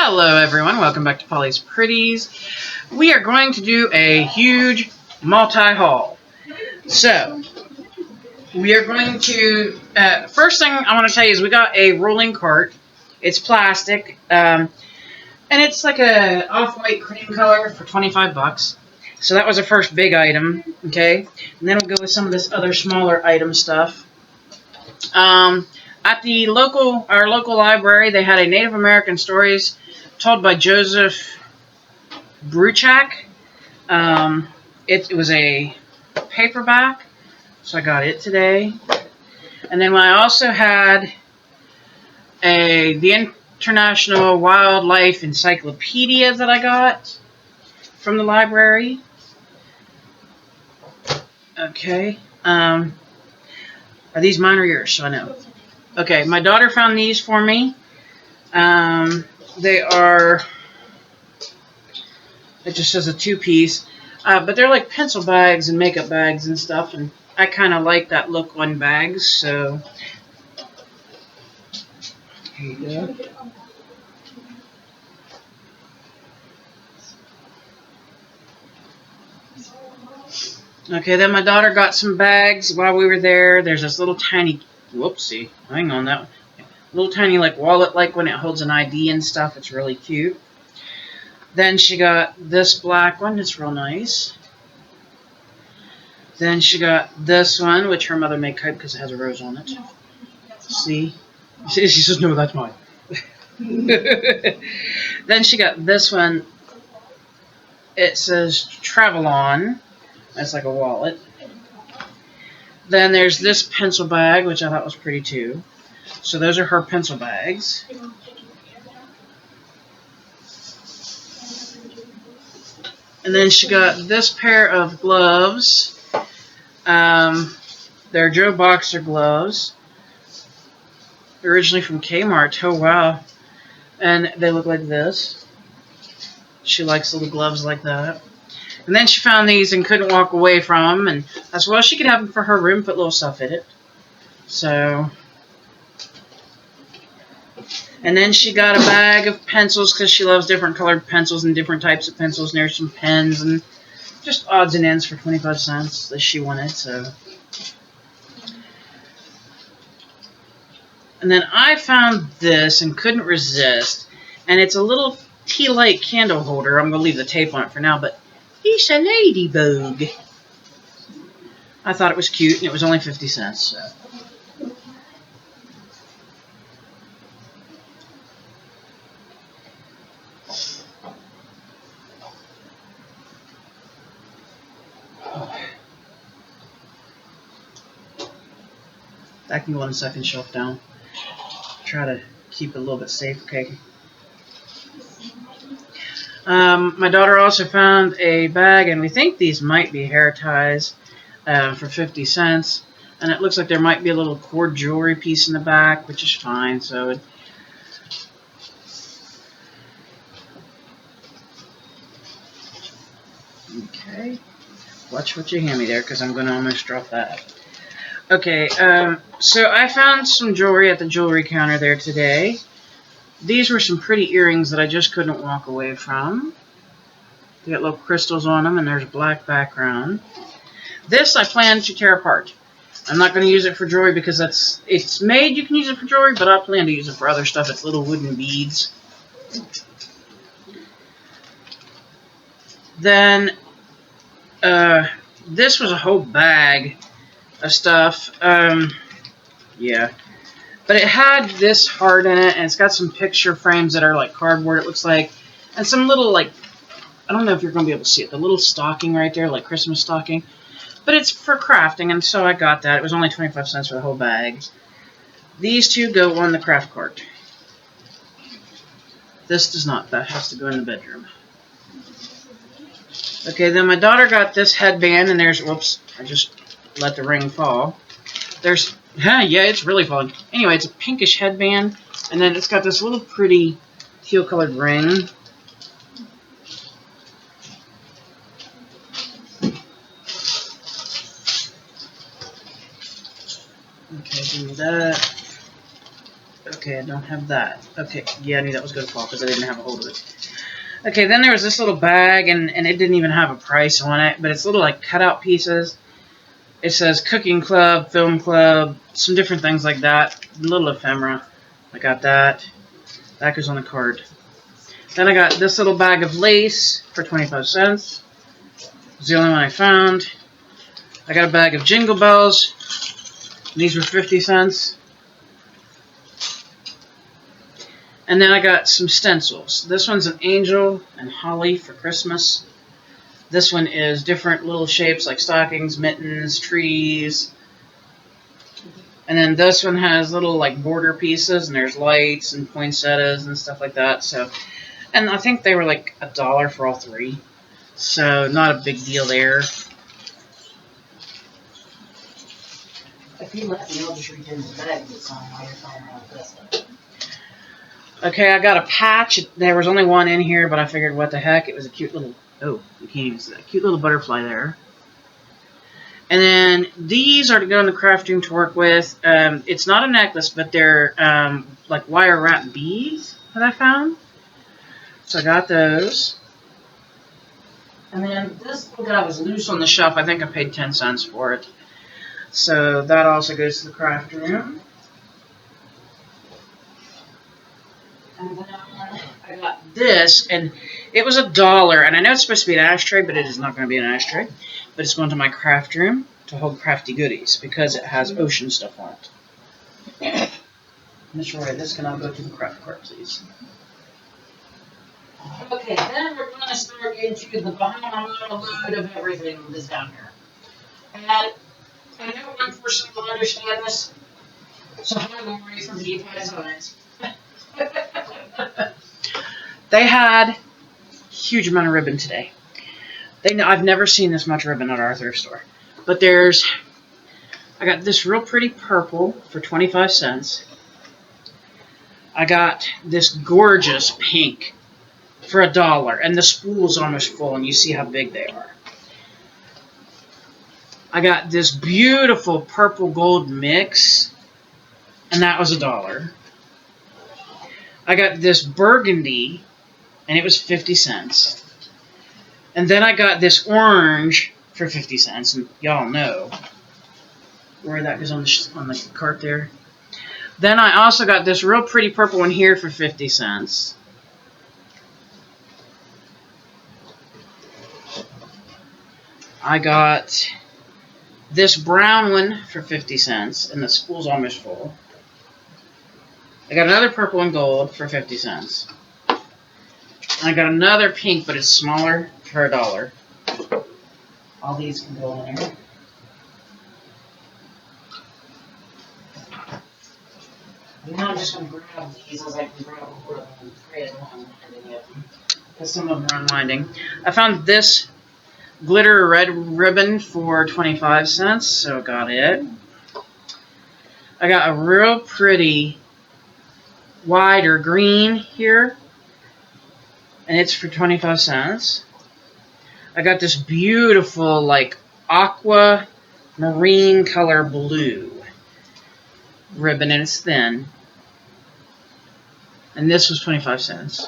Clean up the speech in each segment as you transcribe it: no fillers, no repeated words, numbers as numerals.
Hello everyone, welcome back to Polly's Pretties. We are going to do a huge multi-haul. So, we are going to, first thing I want to tell you is we got a rolling cart. It's plastic, and it's like a off-white cream color for 25 bucks. So that was our first big item, okay? And then we'll go with some of this other smaller item stuff. At the our local library, they had a Native American stories told by Joseph Bruchak. It was a paperback, so I got it today. And then I also had the International Wildlife Encyclopedia that I got from the library. Okay. Are these mine or yours? So I know. Okay, my daughter found these for me. They are, it just says a two-piece, but they're like pencil bags and makeup bags and stuff, and I kind of like that look on bags, so here you go. Okay, then my daughter got some bags while we were there. There's this little tiny, whoopsie, hang on that one. Little tiny like wallet, like when it holds an ID and stuff. It's really cute. Then she got this black one. It's real nice. Then she got this one, which her mother made kite because it has a rose on it. See? She says, no, that's mine. Then she got this one. It says Travel On. That's like a wallet. Then there's this pencil bag, which I thought was pretty too. So those are her pencil bags. And then she got this pair of gloves. They're Joe Boxer gloves. They're originally from Kmart. Oh, wow. And they look like this. She likes little gloves like that. And then she found these and couldn't walk away from them. And as well, she could have them for her room, put little stuff in it. So... And then she got a bag of pencils because she loves different colored pencils and different types of pencils. And there's some pens and just odds and ends for 25 cents that she wanted. So, and then I found this and couldn't resist. And it's a little tea light candle holder. I'm going to leave the tape on it for now, but it's a ladybug. I thought it was cute, and it was only 50 cents. So. That can go on the second shelf down. Try to keep it a little bit safe, okay? My daughter also found a bag, and we think these might be hair ties for 50 cents. And it looks like there might be a little cord jewelry piece in the back, which is fine. So, okay. Watch what you hand me there, because I'm going to almost drop that. Okay, so I found some jewelry at the jewelry counter there today. These were some pretty earrings that I just couldn't walk away from. They got little crystals on them, and there's a black background. This I plan to tear apart. I'm not going to use it for jewelry because it's made you can use it for jewelry, but I plan to use it for other stuff. It's little wooden beads. Then, this was a whole bag of stuff. Yeah. But it had this heart in it, and it's got some picture frames that are like cardboard, it looks like. And some little, like, I don't know if you're going to be able to see it, the little stocking right there, like Christmas stocking. But it's for crafting, and so I got that. It was only 25 cents for the whole bag. These two go on the craft cart. This does not. That has to go in the bedroom. Okay, then my daughter got this headband, and there's, whoops, I just let the ring fall. There's, yeah, it's really falling. Anyway, it's a pinkish headband, and then it's got this little pretty teal-colored ring. Okay, give me that. Okay, I don't have that. Okay, yeah, I knew that was going to fall because I didn't have a hold of it. Okay, then there was this little bag, and it didn't even have a price on it, but it's little, like, cutout pieces. It says Cooking Club, Film Club, some different things like that. A little ephemera. I got that. That goes on the card. Then I got this little bag of lace for 25 cents. It's the only one I found. I got a bag of Jingle Bells. These were 50 cents. And then I got some stencils. This one's an angel and holly for Christmas. This one is different little shapes like stockings, mittens, trees. And then this one has little like border pieces, and there's lights and poinsettias and stuff like that. So, and I think they were like $1 for all three. So not a big deal there. If you let me, I'll just reach into the bag and get some while you're finding out this stuff. Okay, I got a patch. There was only one in here, but I figured what the heck. It was a cute little, oh, you can't even see that. Cute little butterfly there. And then these are to go in the craft room to work with. It's not a necklace, but they're like wire wrap beads that I found. So I got those. And then this little guy was loose on the shelf. I think I paid 10 cents for it. So that also goes to the craft room. And then I got this, and it was $1. And I know it's supposed to be an ashtray, but it is not going to be an ashtray. But it's going to my craft room to hold crafty goodies because it has ocean stuff on it. Miss Roy, this can all go to the craft cart, please. Okay, then we're going to start into the bottom load of everything that's down here. And I know one person will understand this, so I'm going to worry from deep eyes. They had a huge amount of ribbon today. I've never seen this much ribbon at our thrift store. But I got this real pretty purple for 25 cents. I got this gorgeous pink for $1. And the spool is almost full, and you see how big they are. I got this beautiful purple gold mix, and that was $1. I got this burgundy, and it was 50 cents. And then I got this orange for 50 cents, and y'all know where that goes on the cart there. Then I also got this real pretty purple one here for 50 cents. I got this brown one for 50 cents, and the spool's almost full. I got another purple and gold for 50 cents. And I got another pink, but it's smaller, for $1. All these can go in there. Now I'm just going to grab these as I can grab them and tray it along and any of them. Because some of them are unwinding. I found this glitter red ribbon for 25 cents, so got it. I got a real pretty white or green here, and it's for 25 cents. I got this beautiful, like, aqua marine color blue ribbon, and it's thin. And this was 25 cents.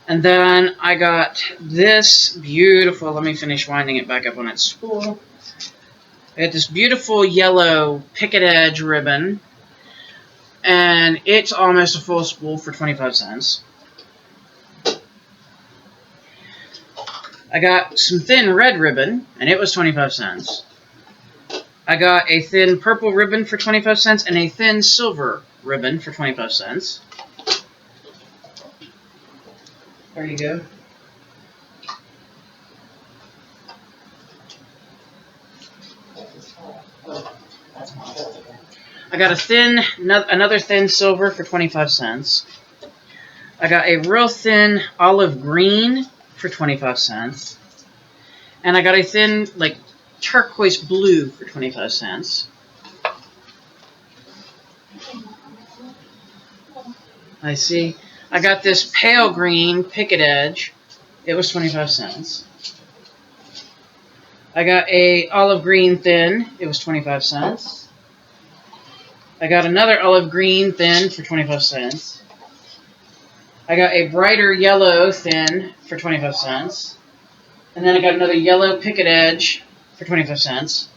And then I got this beautiful, let me finish winding it back up on its spool. I got this beautiful yellow picket edge ribbon, and it's almost a full spool for 25 cents. I got some thin red ribbon, and it was 25 cents. I got a thin purple ribbon for 25 cents and a thin silver ribbon for 25 cents. There you go. I got another thin silver for 25 cents. I got a real thin olive green for 25 cents. And I got a thin, like, turquoise blue for 25 cents. I see. I got this pale green picket edge. It was 25 cents. I got a olive green thin. It was 25 cents. I got another olive green thin for 25 cents. I got a brighter yellow thin for 25 cents. And then I got another yellow picket edge for 25 cents.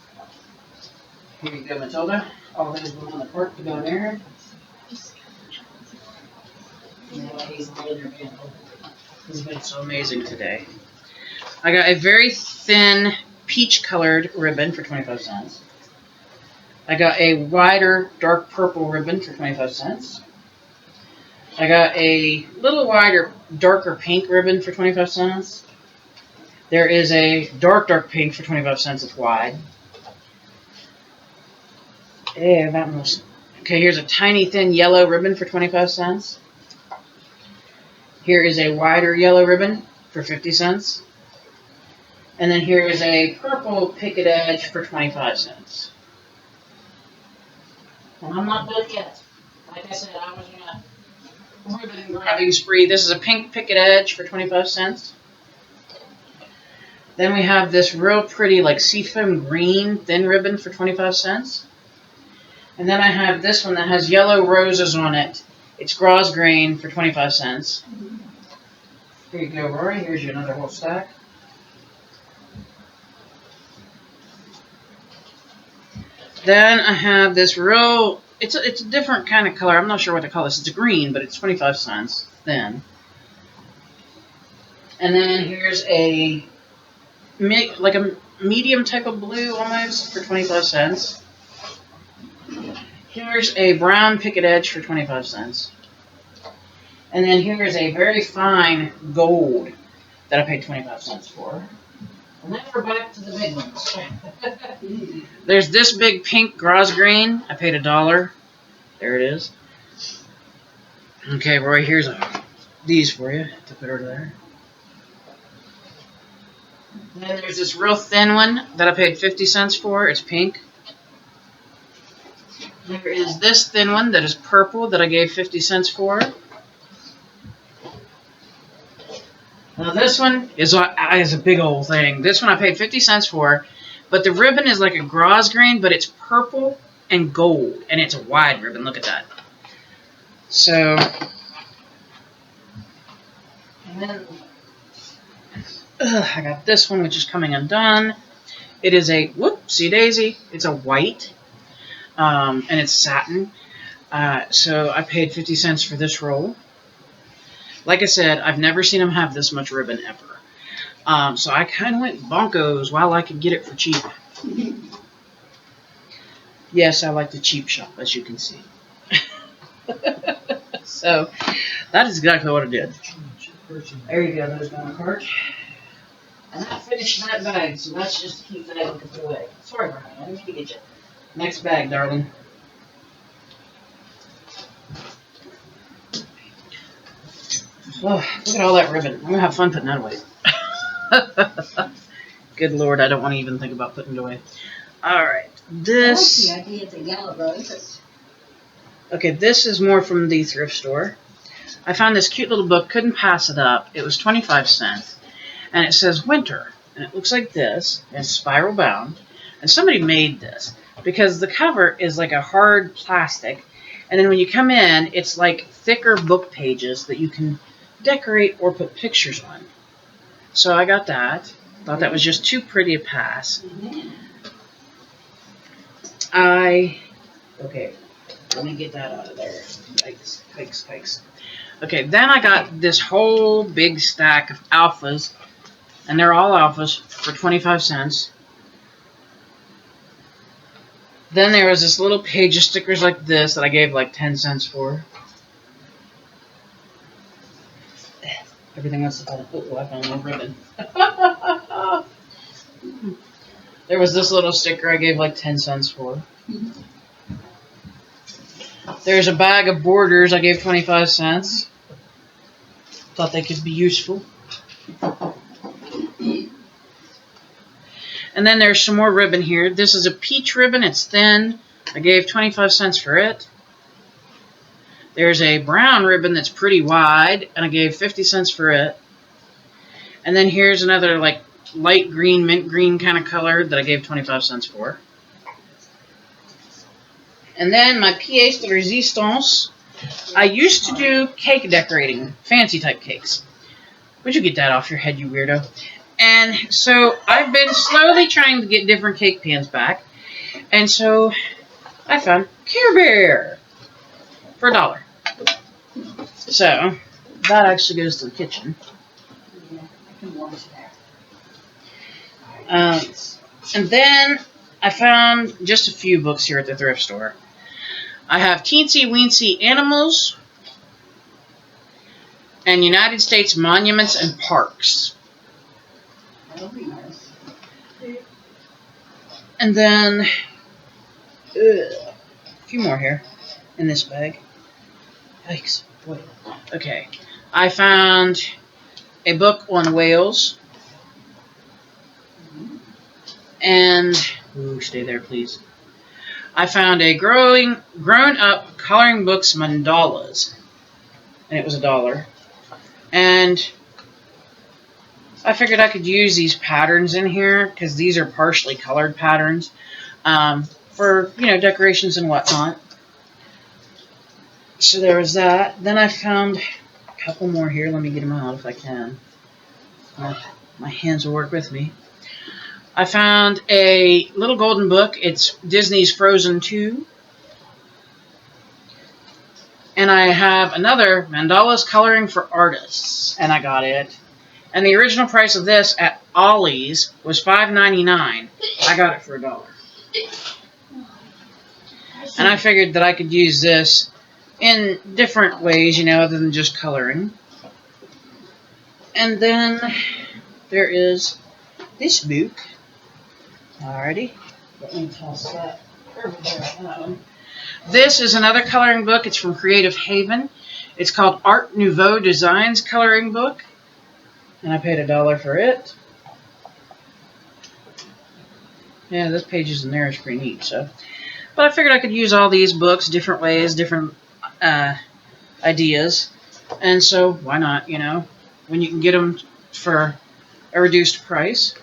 Here you go, Matilda. All those go on the cart to go in there. He's been so amazing today. I got a very thin peach colored ribbon for 25 cents. I got a wider dark purple ribbon for 25 cents. I got a little wider darker pink ribbon for 25 cents. There is a dark pink for 25 cents. It's wide. Yeah, that one was... Okay, here's a tiny thin yellow ribbon for 25 cents. Here is a wider yellow ribbon for 50 cents. And then here is a purple picket edge for 25 cents. And I'm not done yet. Like I said, I was going to ribbon grabbing spree. This is a pink picket edge for 25 cents. Then we have this real pretty like seafoam green thin ribbon for 25 cents. And then I have this one that has yellow roses on it. It's gauze grain for 25 cents. Here you go, Rory. Here's your another whole stack. Then I have this real, it's a different kind of color. I'm not sure what to call this. It's green, but it's 25 cents thin. And then here's a, like a medium type of blue almost for 25 cents. Here's a brown picket edge for 25 cents. And then here's a very fine gold that I paid 25 cents for. And then we're back to the big ones. There's this big pink gauze green. I paid $1. There it is. Okay, Roy, here's these for you to put over there. Then there's this real thin one that I paid 50 cents for. It's pink. There is this thin one that is purple that I gave 50 cents for. Now this one is a big old thing. This one I paid 50 cents for, but the ribbon is like a gauze green, but it's purple and gold, and it's a wide ribbon. Look at that. So, and then I got this one, which is coming undone. It is a whoopsie daisy. It's a white, and it's satin. So I paid 50 cents for this roll. Like I said, I've never seen them have this much ribbon ever. So I kind of went bonkos while I could get it for cheap. Yes, I like to cheap shop, as you can see. So that is exactly what I did. There you go, those down the cart. And I finished that bag, so let's just keep that out of the way. Sorry, Brian, I didn't mean to get you. Next bag, darling. Oh, look at all that ribbon. I'm going to have fun putting that away. Good Lord, I don't want to even think about putting it away. Alright, this... I like the idea of the yellow roses. Okay, this is more from the thrift store. I found this cute little book, couldn't pass it up. It was 25 cents. And it says winter. And it looks like this. And it's spiral bound. And somebody made this. Because the cover is like a hard plastic. And then when you come in, it's like thicker book pages that you can decorate or put pictures on. So I got that. Thought that was just too pretty a pass. Okay, let me get that out of there. Yikes, yikes, yikes. Okay, then I got this whole big stack of alphas, and they're all alphas for 25 cents. Then there was this little page of stickers like this that I gave like 10 cents for. Everything else is on. Oh, I found one ribbon. There was this little sticker I gave like 10 cents for. There's a bag of borders I gave 25 cents. Thought they could be useful. And then there's some more ribbon here. This is a peach ribbon. It's thin. I gave 25 cents for it. There's a brown ribbon that's pretty wide, and I gave 50 cents for it. And then here's another like light green, mint green kind of color that I gave 25 cents for. And then my pièce de résistance. I used to do cake decorating, fancy type cakes. Would you get that off your head, you weirdo? And so I've been slowly trying to get different cake pans back. And so I found Care Bear for $1. So that actually goes to the kitchen. And then I found just a few books here at the thrift store. I have Teensy Weensy Animals and United States Monuments and Parks. That'll be nice. And then a few more here in this bag. Yikes. Boy. Okay. I found a book on whales. And ooh, stay there, please. I found a grown-up coloring books mandalas, and it was $1. And I figured I could use these patterns in here because these are partially colored patterns for decorations and whatnot. So there was that. Then I found a couple more here. Let me get them out if I can. My hands will work with me. I found a little golden book. It's Disney's Frozen 2. And I have another Mandalas Coloring for Artists. And I got it. And the original price of this at Ollie's was $5.99. I got it for $1. And I figured that I could use this in different ways, other than just coloring. And then there is this book. Alrighty, let me toss that over there. This is another coloring book. It's from Creative Haven. It's called Art Nouveau Designs Coloring Book. And I paid $1 for it. Yeah, this page in there is pretty neat. But I figured I could use all these books different ways, different ideas. And so, why not, when you can get them for a reduced price,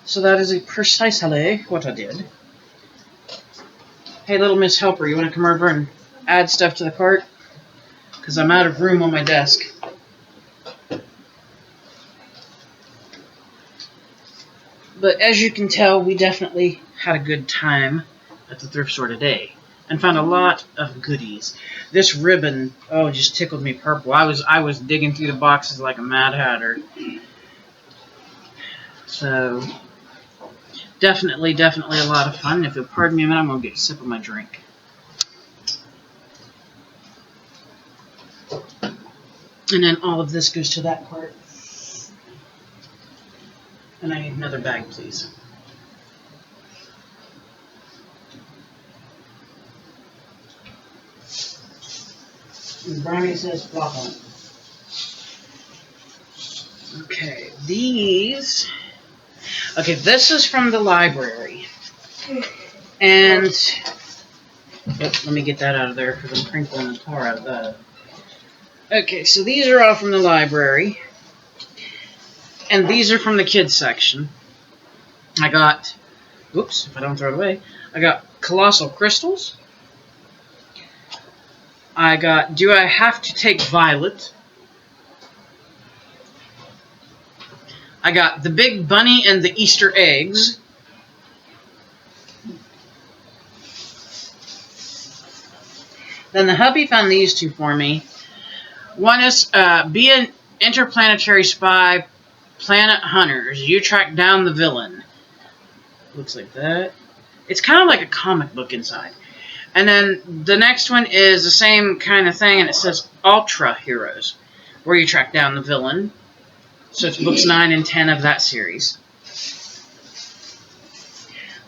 So that is precisely what I did. Hey, little Miss Helper, you want to come over and add stuff to the cart? Because I'm out of room on my desk. But as you can tell, we definitely had a good time at the thrift store today. And found a lot of goodies. This ribbon, just tickled me purple. I was digging through the boxes like a Mad Hatter. So definitely a lot of fun. If you'll pardon me a minute, I'm going to get a sip of my drink. And then all of this goes to that cart. And I need another bag, please. And Brownie says flop on it. Okay, these... Okay, this is from the library. And... let me get that out of there because I'm crinkling the tar out of that. Okay, so these are all from the library. And these are from the kids section. I got... Whoops, if I don't throw it away. I got Colossal Crystals. I got Do I Have to Take Violet? I got The Big Bunny and the Easter Eggs. Then the hubby found these two for me. One is Be an Interplanetary Spy, Planet Hunters. You track down the villain. Looks like that. It's kind of like a comic book inside. And then the next one is the same kind of thing, and it says Ultra Heroes, where you track down the villain. So it's books 9 and 10 of that series.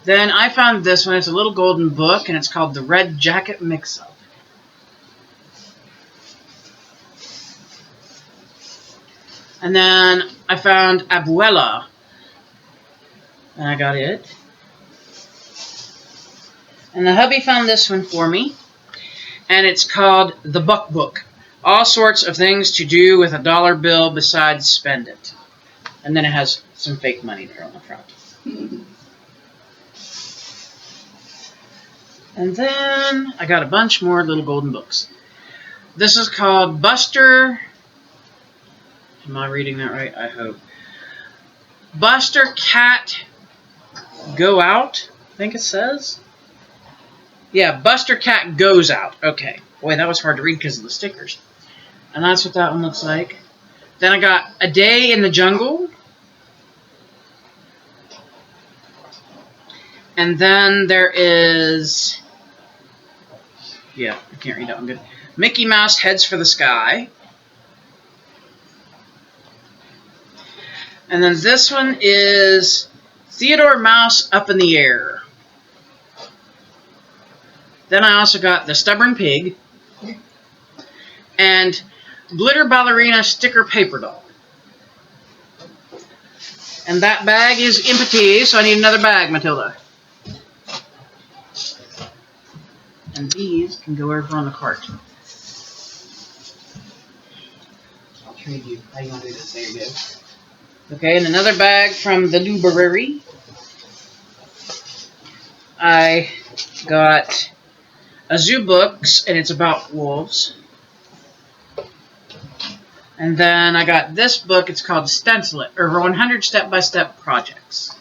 Then I found this one. It's a little golden book, and it's called The Red Jacket Mix-Up. And then I found Abuela, and I got it. And the hubby found this one for me, and it's called The Buck Book. All sorts of things to do with a dollar bill besides spend it. And then it has some fake money there on the front. And then I got a bunch more little golden books. This is called Buster. Am I reading that right? I hope. Buster Cat Go Out, I think it says. Yeah, Buster Cat Goes Out. Okay. Boy, that was hard to read because of the stickers. And that's what that one looks like. Then I got A Day in the Jungle. And then there is... Yeah, I can't read that one good. Mickey Mouse Heads for the Sky. And then this one is Theodore Mouse Up in the Air. Then I also got The Stubborn Pig and Glitter Ballerina Sticker Paper Doll. And that bag is empty, so I need another bag, Matilda. And these can go over on the cart. I'll trade you. How you want to do this? There you go. Okay, and another bag from the library. I got a zoo books, and it's about wolves. And then I got this book. It's called Stencil It, or 100 Step-by-Step Projects.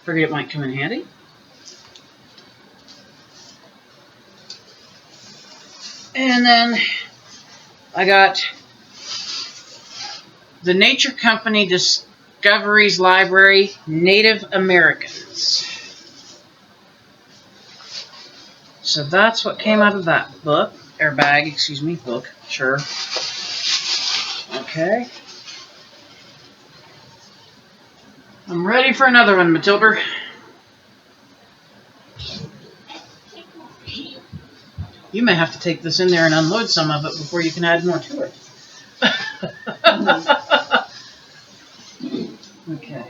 Figured it might come in handy. And then I got the Nature Company Discoveries Library, Native Americans. So that's what came out of that book, or bag, excuse me, book, sure. Okay. I'm ready for another one, Matilda. You may have to take this in there and unload some of it before you can add more to it. Okay.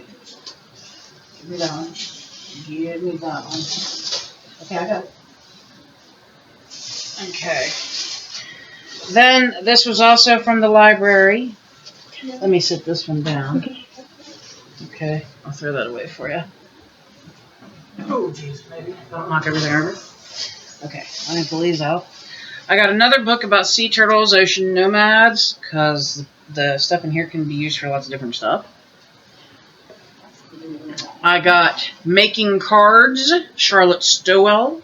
Give me that one. Give me that one. Okay, I got it. Okay. Then, this was also from the library. Let me sit this one down. Okay, I'll throw that away for you. Oh, jeez, maybe. Don't knock everything over. Okay, let me pull these out. I got another book about sea turtles, ocean nomads, because the stuff in here can be used for lots of different stuff. I got Making Cards, Charlotte Stowell.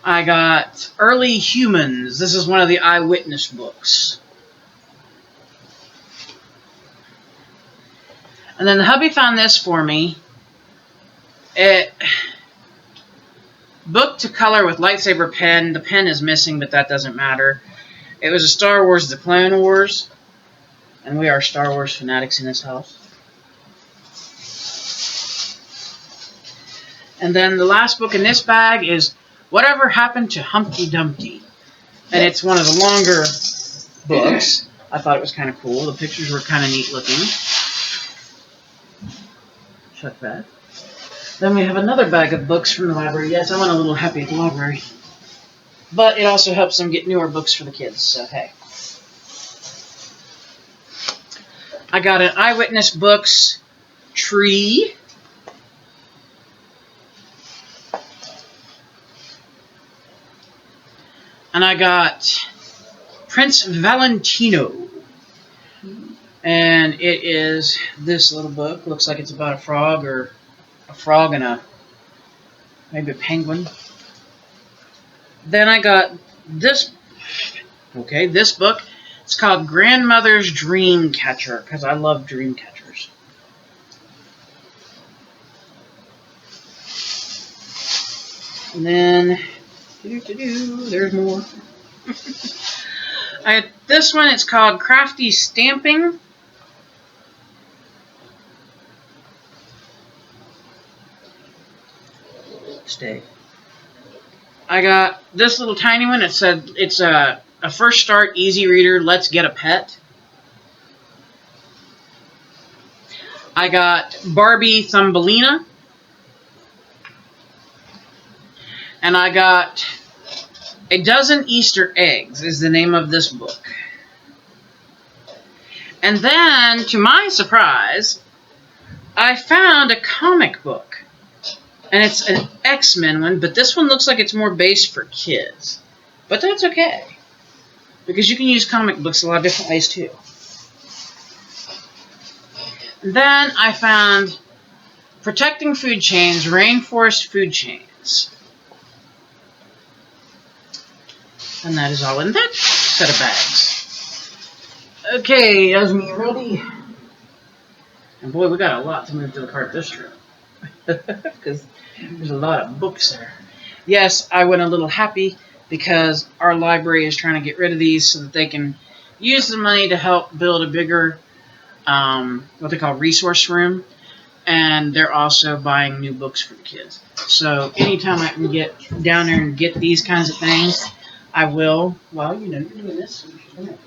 I got Early Humans. This is one of the eyewitness books. And then the hubby found this for me. Book to color with lightsaber pen. The pen is missing, but that doesn't matter. It was a Star Wars The Clone Wars. And we are Star Wars fanatics in this house. And then the last book in this bag is Whatever Happened to Humpty Dumpty. And it's one of the longer books. I thought it was kind of cool. The pictures were kind of neat looking. Shut that. Then we have another bag of books from the library. Yes, I went a little happy at the library. But it also helps them get newer books for the kids, so hey. I got an Eyewitness Books tree. And I got Prince Valentino. And it is this little book. Looks like it's about a frog, or a frog and a maybe a penguin. Then I got this, this book. It's called Grandmother's Dream Catcher, because I love dream catchers. And then, there's more. I had this one. It's called Crafty Stamping. Stay. I got this little tiny one. It said it's a First Start Easy Reader. Let's Get a Pet. I got Barbie Thumbelina. And I got A Dozen Easter Eggs is the name of this book. And then, to my surprise, I found a comic book. And it's an X-Men one, but this one looks like it's more based for kids. But that's okay. Because you can use comic books a lot of different ways too. Then I found Protecting Food Chains, Rainforest Food Chains. And that is all in that set of bags. Okay, Esme, you ready? And boy, we got a lot to move to the cart this trip. Because there's a lot of books there. Yes, I went a little happy because our library is trying to get rid of these so that they can use the money to help build a bigger, what they call resource room. And they're also buying new books for the kids. So anytime I can get down there and get these kinds of things, I will. Well, you know, you're doing this, so you should do it.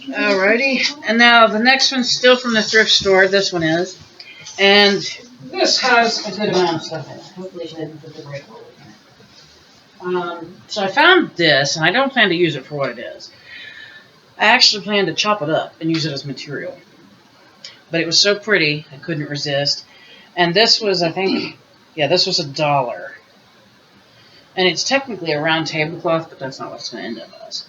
Alrighty, and now the next one's still from the thrift store. This one is, and this has a good amount of stuff in it. Hopefully, she didn't put the right hole in it. So I found this, and I don't plan to use it for what it is. I actually plan to chop it up and use it as material, but it was so pretty I couldn't resist. And this was, I think, yeah, this was $1, and it's technically a round tablecloth, but that's not what it's going to end up as.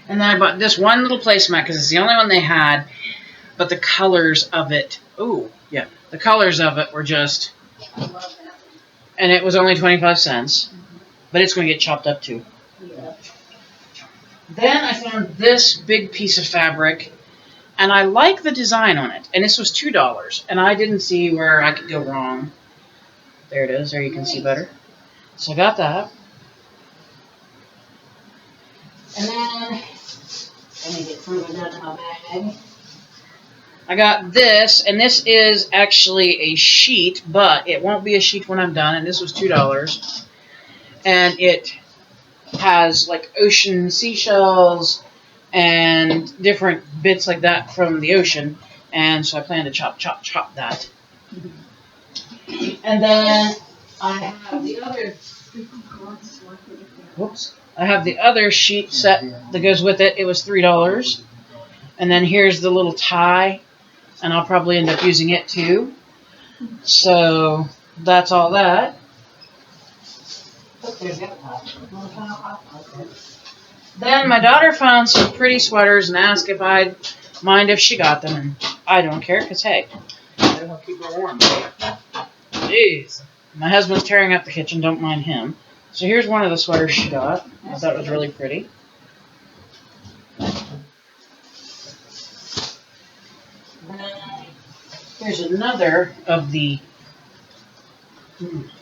And then I bought this one little placemat because it's the only one they had, but the colors of it, ooh, yeah, the colors of it were just, and it was only 25 cents, but it's going to get chopped up too. Yeah. Then I found this big piece of fabric, and I like the design on it, and this was $2, and I didn't see where I could go wrong. There it is, there you can see better. So I got that. And then, let me get further down to my bag. I got this, and this is actually a sheet, but it won't be a sheet when I'm done, and this was $2. And it has like ocean seashells and different bits like that from the ocean, and so I plan to chop that. And then I have the other, whoops. I have the other sheet set that goes with it. It was $3. And then here's the little tie, and I'll probably end up using it too. So that's all that. Then my daughter found some pretty sweaters and asked if I'd mind if she got them, and I don't care because, hey, they'll help keep her warm. Jeez. My husband's tearing up the kitchen, don't mind him. So here's one of the sweaters she got. I thought it was really pretty. Here's another of the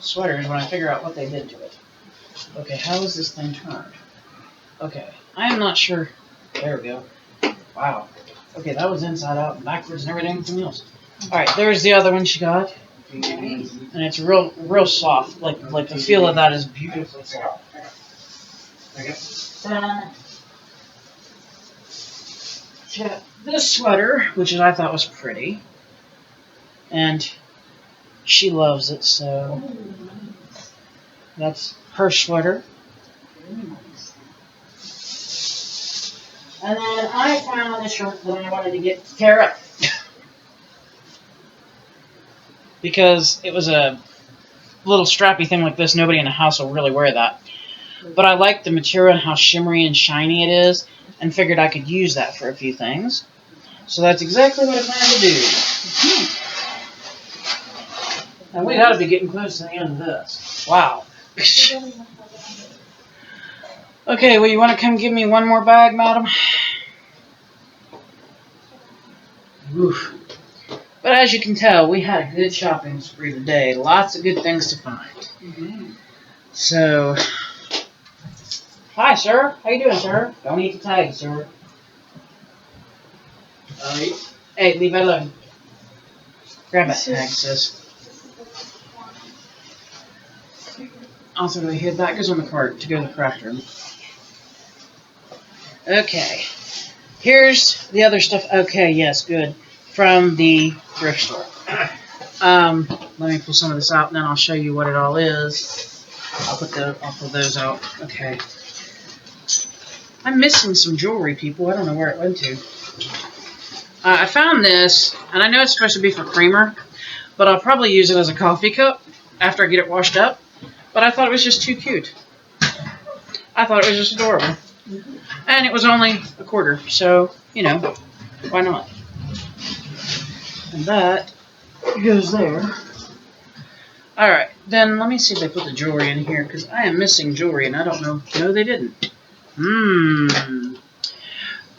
sweaters when I figure out what they did to it. Okay, how is this thing turned? Okay, I am not sure. There we go. Wow. Okay, that was inside out and backwards and everything else. Alright, there's the other one she got. And it's real soft. Like the feel of that is beautifully soft. Then she got this sweater, which I thought was pretty. And she loves it, so that's her sweater. And then I found a shirt that I wanted to get to Tara. Because it was a little strappy thing like this. Nobody in the house will really wear that. But I like the material and how shimmery and shiny it is, and figured I could use that for a few things. So that's exactly what I plan to do. And we got to be getting close to the end of this. Wow. Okay, well, you want to come give me one more bag, madam? Oof. But as you can tell, we had a good shopping spree today. Lots of good things to find. Mm-hmm. So, hi, sir. How you doing, sir? Don't eat the tag, sir. Hey, leave it alone. Grab that tag, sis. Also, do I hear that goes on the cart to go to the craft room? Okay. Here's the other stuff. Okay, yes, good. From the thrift store. Let me pull some of this out, and then I'll show you what it all is. I'll pull those out. Okay. I'm missing some jewelry, people. I don't know where it went to. I found this, and I know it's supposed to be for creamer, but I'll probably use it as a coffee cup after I get it washed up. But I thought it was just too cute. I thought it was just adorable. And it was only $0.25, so, you know, why not? And that goes there. Alright, then let me see if they put the jewelry in here, because I am missing jewelry, and I don't know. No, they didn't.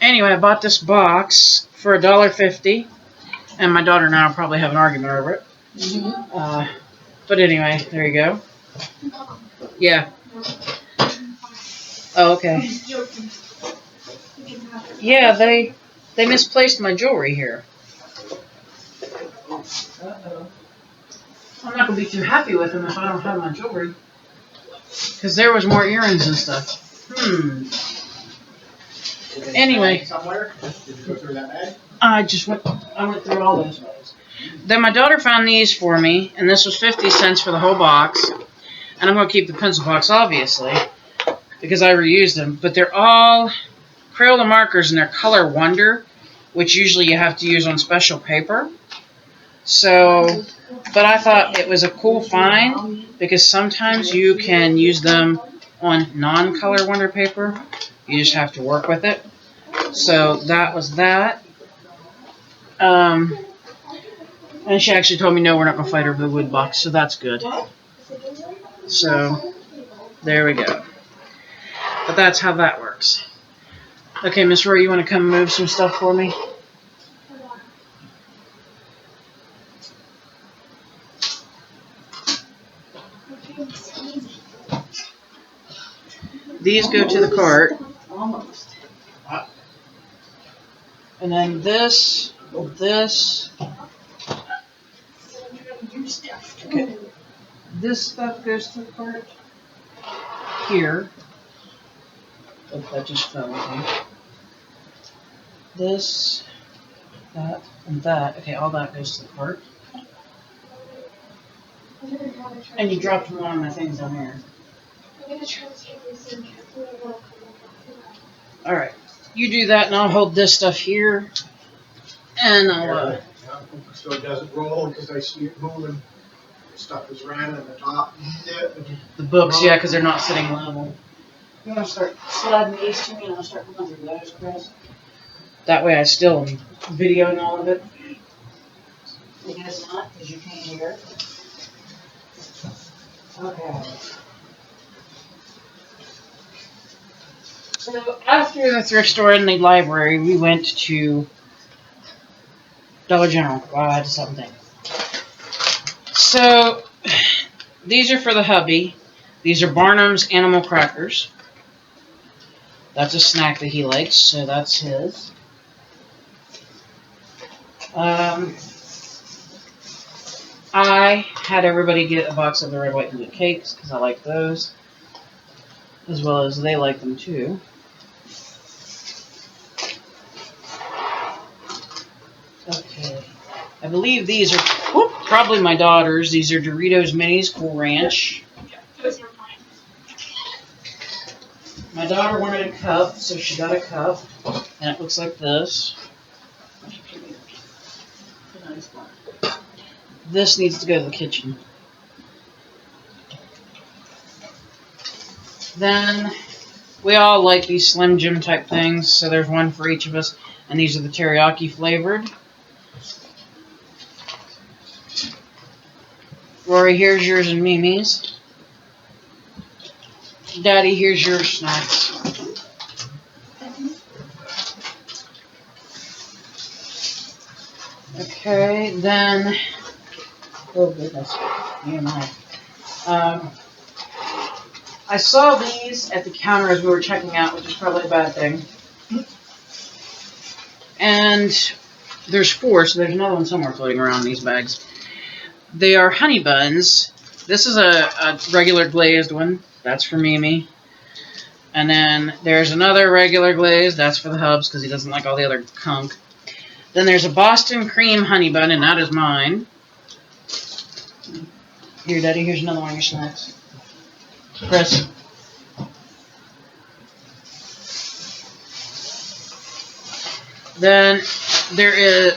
Anyway, I bought this box for $1.50, and my daughter and I will probably have an argument over it. But anyway, there you go. Yeah. Oh, okay. Yeah, they misplaced my jewelry here. I'm not going to be too happy with them if I don't have my jewelry. Because there was more earrings and stuff. Anyway. Somewhere? Did you go through that bag? I went through all those bags. Then my daughter found these for me, and this was 50 cents for the whole box. And I'm going to keep the pencil box, obviously, because I reused them. But they're all Crayola markers, and they're Color Wonder, which usually you have to use on special paper. So, but I thought it was a cool find, because sometimes you can use them on non-Color Wonder paper. You just have to work with it. So that was that. And she actually told me, no, we're not going to fight over the wood box, so that's good. So, there we go. But that's how that works. Okay, Miss Roy, you want to come move some stuff for me? These go to the cart. Almost. And then this. Okay. This stuff goes to the cart. Here. Oh, that just fell, I think. This, that, and that. Okay, all that goes to the cart. And you dropped one of my things down here. Alright. You do that, and I'll hold this stuff here. And I'll, So it doesn't roll because I see it moving. Stuff is around at the top. the books, yeah, because they're not sitting level. You want to start sliding these to me, and I'll start going through those, Chris? That way I still am videoing all of it. I guess not, because you can't hear it. Okay. So after the thrift store and the library, we went to Dollar General. Wow, I had something. So these are for the hubby. These are Barnum's Animal Crackers. That's a snack that he likes, so that's his. I had everybody get a box of the red, white, and blue cakes because I like those, as well as they like them too. Okay, I believe these are probably my daughter's. These are Doritos Minis Cool Ranch. My daughter wanted a cup, so she got a cup, and it looks like this. This needs to go to the kitchen. Then, we all like these Slim Jim type things, so there's one for each of us, and these are the teriyaki flavored. Rory, here's yours and Mimi's. Daddy, here's your snacks. Okay, then, oh goodness, me and I saw these at the counter as we were checking out, which is probably a bad thing. And there's 4, so there's another one somewhere floating around in these bags. They are honey buns. This is a regular glazed one. That's for Mimi. And then there's another regular glazed. That's for the hubs because he doesn't like all the other gunk. Then there's a Boston cream honey bun, and that is mine. Here, Daddy, here's another one of your snacks. Chris. Then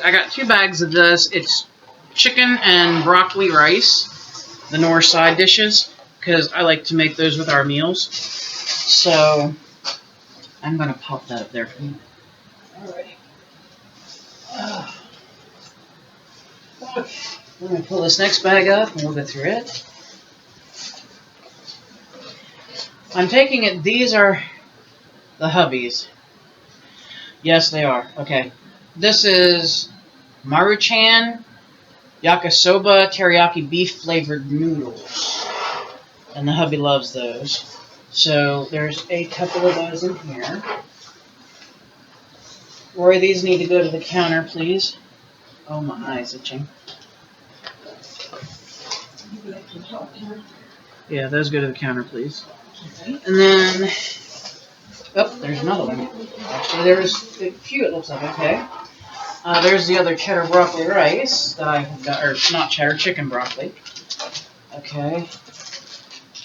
I got 2 bags of this. It's chicken and broccoli rice, the north side dishes, because I like to make those with our meals. So I'm going to pop that up there for you. Alrighty. Okay. I'm going to pull this next bag up and we'll go through it. I'm taking it, these are the hubbies. Yes, they are. Okay. This is Maruchan Yakisoba teriyaki beef flavored noodles. And the hubby loves those. So there's a couple of those in here. Roy, these need to go to the counter, please. Oh, my eye's itching. Yeah, those go to the counter, please. And then, oh, there's another one. Actually, there's a few, it looks like, okay. There's the other cheddar broccoli rice that I got, or not cheddar, chicken broccoli. Okay.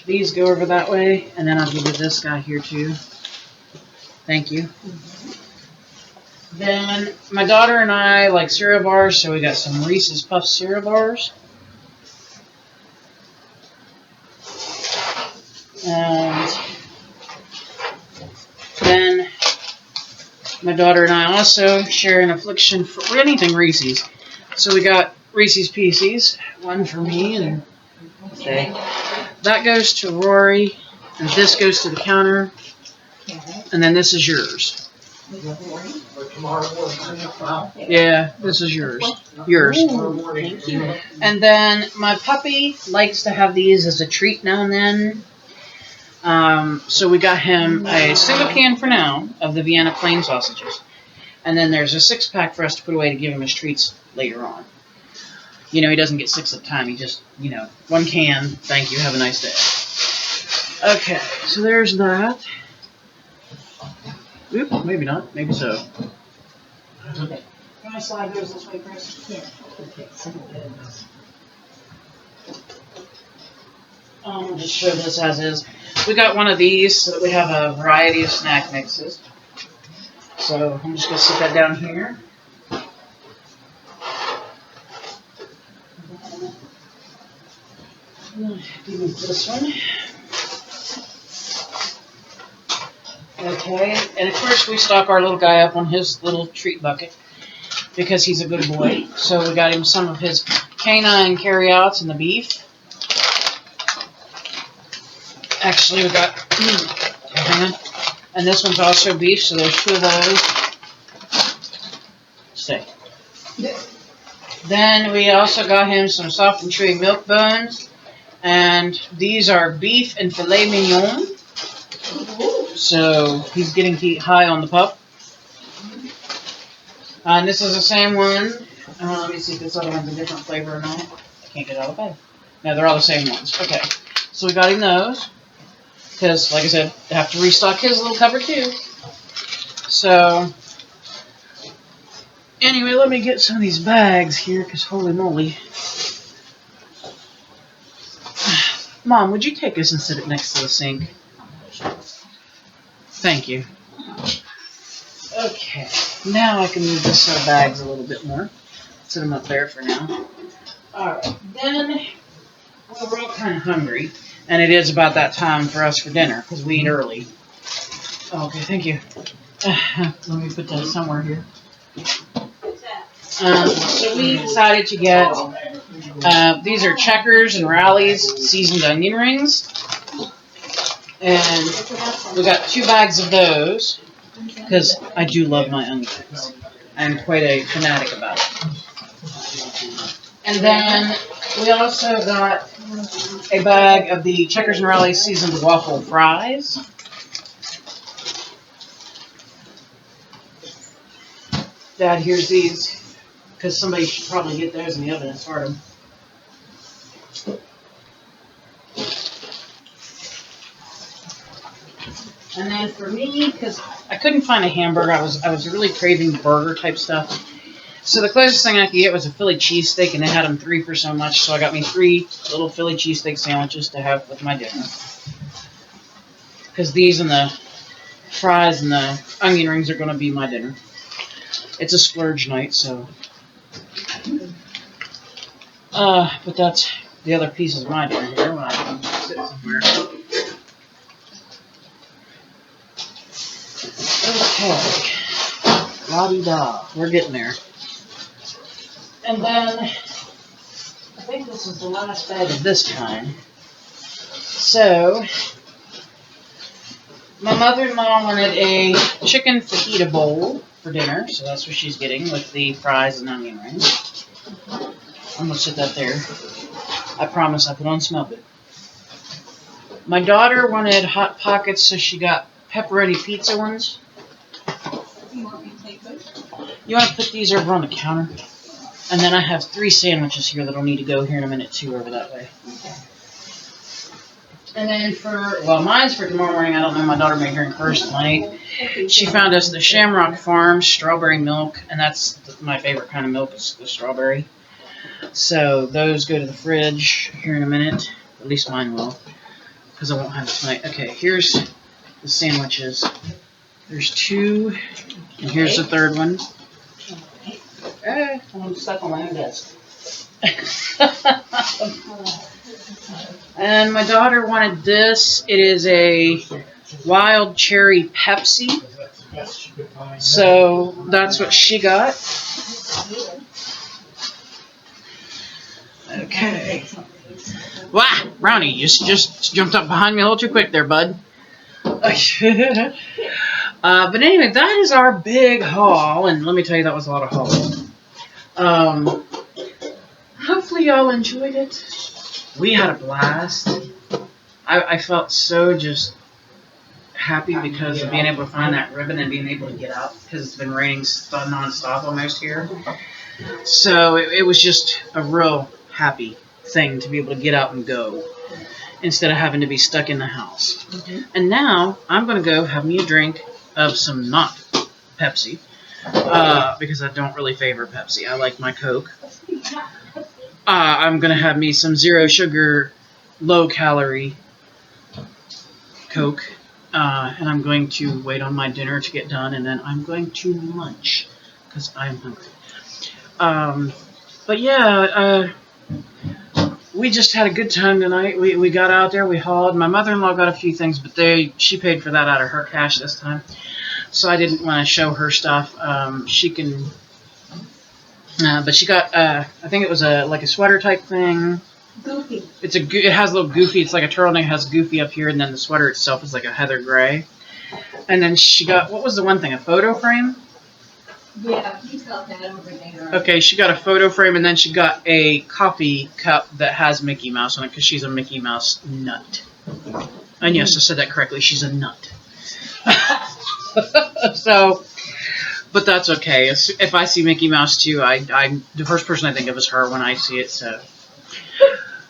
These go over that way, and then I'll give you this guy here, too. Thank you. Then, my daughter and I like cereal bars, so we got some Reese's Puff cereal bars. And then my daughter and I also share an affliction for anything Reese's. So we got Reese's Pieces, one for me, and okay. That goes to Rory, and this goes to the counter, and then this is yours. Yeah, this is yours. Yours. Thank you. And then my puppy likes to have these as a treat now and then. So we got him a single can for now of the Vienna plain sausages. And then there's a 6-pack for us to put away to give him as treats later on. You know, he doesn't get 6 at a time. He just, 1 can. Thank you. Have a nice day. Okay, so there's that. Oop, maybe not. Maybe so. Okay. Can I slide those this way, Chris? Yeah. Okay. Just show this as is. We got one of these so that we have a variety of snack mixes. So I'm just going to sit that down here. Give me this one. Okay, and of course we stock our little guy up on his little treat bucket because he's a good boy. So we got him some of his canine carryouts and the beef. Actually, we got, hang on, and this one's also beef, so there's 2 of those. Stay. Then we also got him some soft and chewy milk bones, and these are beef and filet mignon. So he's getting high on the pup. And this is the same one. Let me see if this other one's a different flavor or not. I can't get it out of the bag. No, they're all the same ones. Okay, so we got him those. Because, like I said, I have to restock his little cupboard too. So, anyway, let me get some of these bags here, because holy moly. Mom, would you take us and sit it next to the sink? Thank you. Okay, now I can move this set of bags a little bit more. Set them up there for now. Alright, then, well, we're all kind of hungry. And it is about that time for us for dinner, because we eat early. Okay, thank you. Let me put that somewhere here. So we decided to get, these are Checkers and Rally's seasoned onion rings. And we got 2 bags of those, because I do love my onion rings. I'm quite a fanatic about it. And then we also got a bag of the Checkers and Rally's seasoned waffle fries. Dad, here's these, because somebody should probably get those in the oven and start them. And then for me, because I couldn't find a hamburger, I was really craving burger type stuff. So the closest thing I could get was a Philly cheesesteak, and they had them 3 for so much. So I got me 3 little Philly cheesesteak sandwiches to have with my dinner. because these and the fries and the onion rings are going to be my dinner. It's a splurge night, so. But that's the other pieces of my dinner here when I can sit somewhere. Okay. La-di-da. We're getting there. And then, I think this is the last bag of this kind. So, my mother-in-law wanted a chicken fajita bowl for dinner, so that's what she's getting with the fries and onion rings. I'm going to sit that there. I promise if it don't smell good. My daughter wanted Hot Pockets, so she got pepperoni pizza ones. You want me to take those? You want to put these over on the counter? And then I have 3 sandwiches here that'll need to go here in a minute too over that way. And then mine's for tomorrow morning. I don't know. My daughter may drink hers tonight. She found us the Shamrock Farm strawberry milk, and that's my favorite kind of milk is the strawberry. So those go to the fridge here in a minute. At least mine will, because I won't have it tonight. Okay, here's the sandwiches. There's 2, and here's the 3rd one. I'm stuck on my own desk. And my daughter wanted this. It is a wild cherry Pepsi. So that's what she got. Okay. Wow, Brownie, you just jumped up behind me a little too quick there, bud. But anyway, that is our big haul, and let me tell you, that was a lot of haul. Hopefully y'all enjoyed it. We had a blast. I felt so just happy because of being able to find that ribbon and being able to get out, because it's been raining non-stop almost here. So it was just a real happy thing to be able to get out and go instead of having to be stuck in the house. And now I'm going to go have me a drink of some not Pepsi, because I don't really favor Pepsi. I like my Coke. I'm going to have me some 0 sugar, low calorie Coke, and I'm going to wait on my dinner to get done, and then I'm going to lunch because I'm hungry. But yeah, we just had a good time tonight. We got out there, we hauled. My mother-in-law got a few things, but she paid for that out of her cash this time. So I didn't want to show her stuff. She can, but she got, I think it was like a sweater type thing. Goofy. It has a little Goofy. It's like a turtleneck, has Goofy up here, and then the sweater itself is like a heather gray. And then she got, what was the one thing? A photo frame? Yeah, he's got that over there. Okay, she got a photo frame, and then she got a coffee cup that has Mickey Mouse on it because she's a Mickey Mouse nut. And yes, I said that correctly. She's a nut. So, but that's okay. If I see Mickey Mouse too, the first person I think of is her when I see it. So,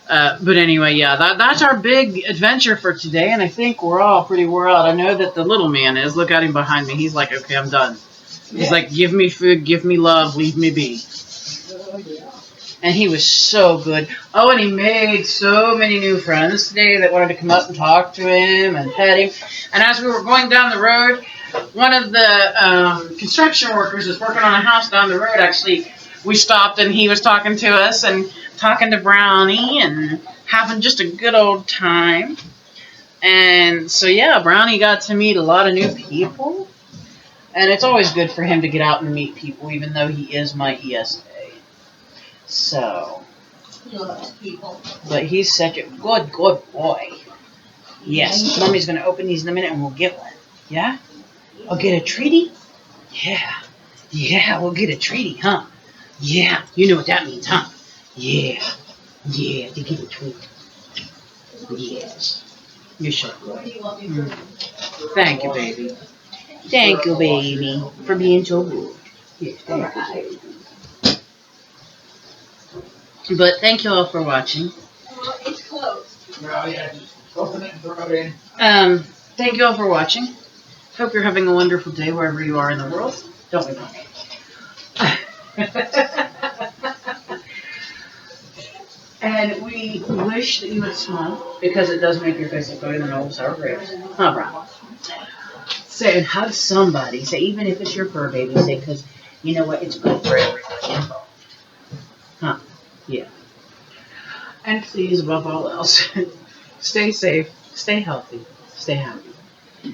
but anyway, yeah, that's our big adventure for today, and I think we're all pretty wore out. I know that the little man is. Look at him behind me. He's like, okay, I'm done. He's like, give me food, give me love, leave me be. And he was so good. Oh, and he made so many new friends today that wanted to come up and talk to him and pet him. And as we were going down the road, one of the construction workers is working on a house down the road. Actually, we stopped and he was talking to us and talking to Brownie and having just a good old time. And so, yeah, Brownie got to meet a lot of new people. And it's always good for him to get out and meet people, even though he is my ESA. So. He loves people. But he's such a good boy. Yes. Mommy's going to open these in a minute and we'll get one. Yeah? I'll get a treaty? Yeah. Yeah, we'll get a treaty, huh? Yeah. You know what that means, huh? Yeah. Yeah, to get a treat. Yes. You should. What do you want me to do? Thank you, baby. Thank you, baby, for being so good. Yes, thank you. But thank you all for watching. Well, it's closed. Well, yeah, just open it and throw it in. Thank you all for watching. Hope you're having a wonderful day wherever you are in the world. Don't we, Mommy? And we wish that you would smile because it does make your face look better than old sour grapes. Huh, Brian? Say and hug somebody. Say even if it's your fur baby. Say because you know what? It's good for everybody involved. Huh? Yeah. And please, above all else, stay safe, stay healthy, stay happy.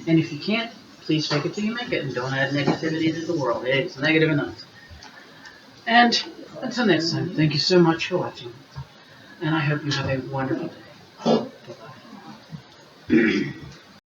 And if you can't, please fake it till you make it, and don't add negativity to the world. It's negative enough. And until next time, thank you so much for watching, and I hope you have a wonderful day. Bye-bye.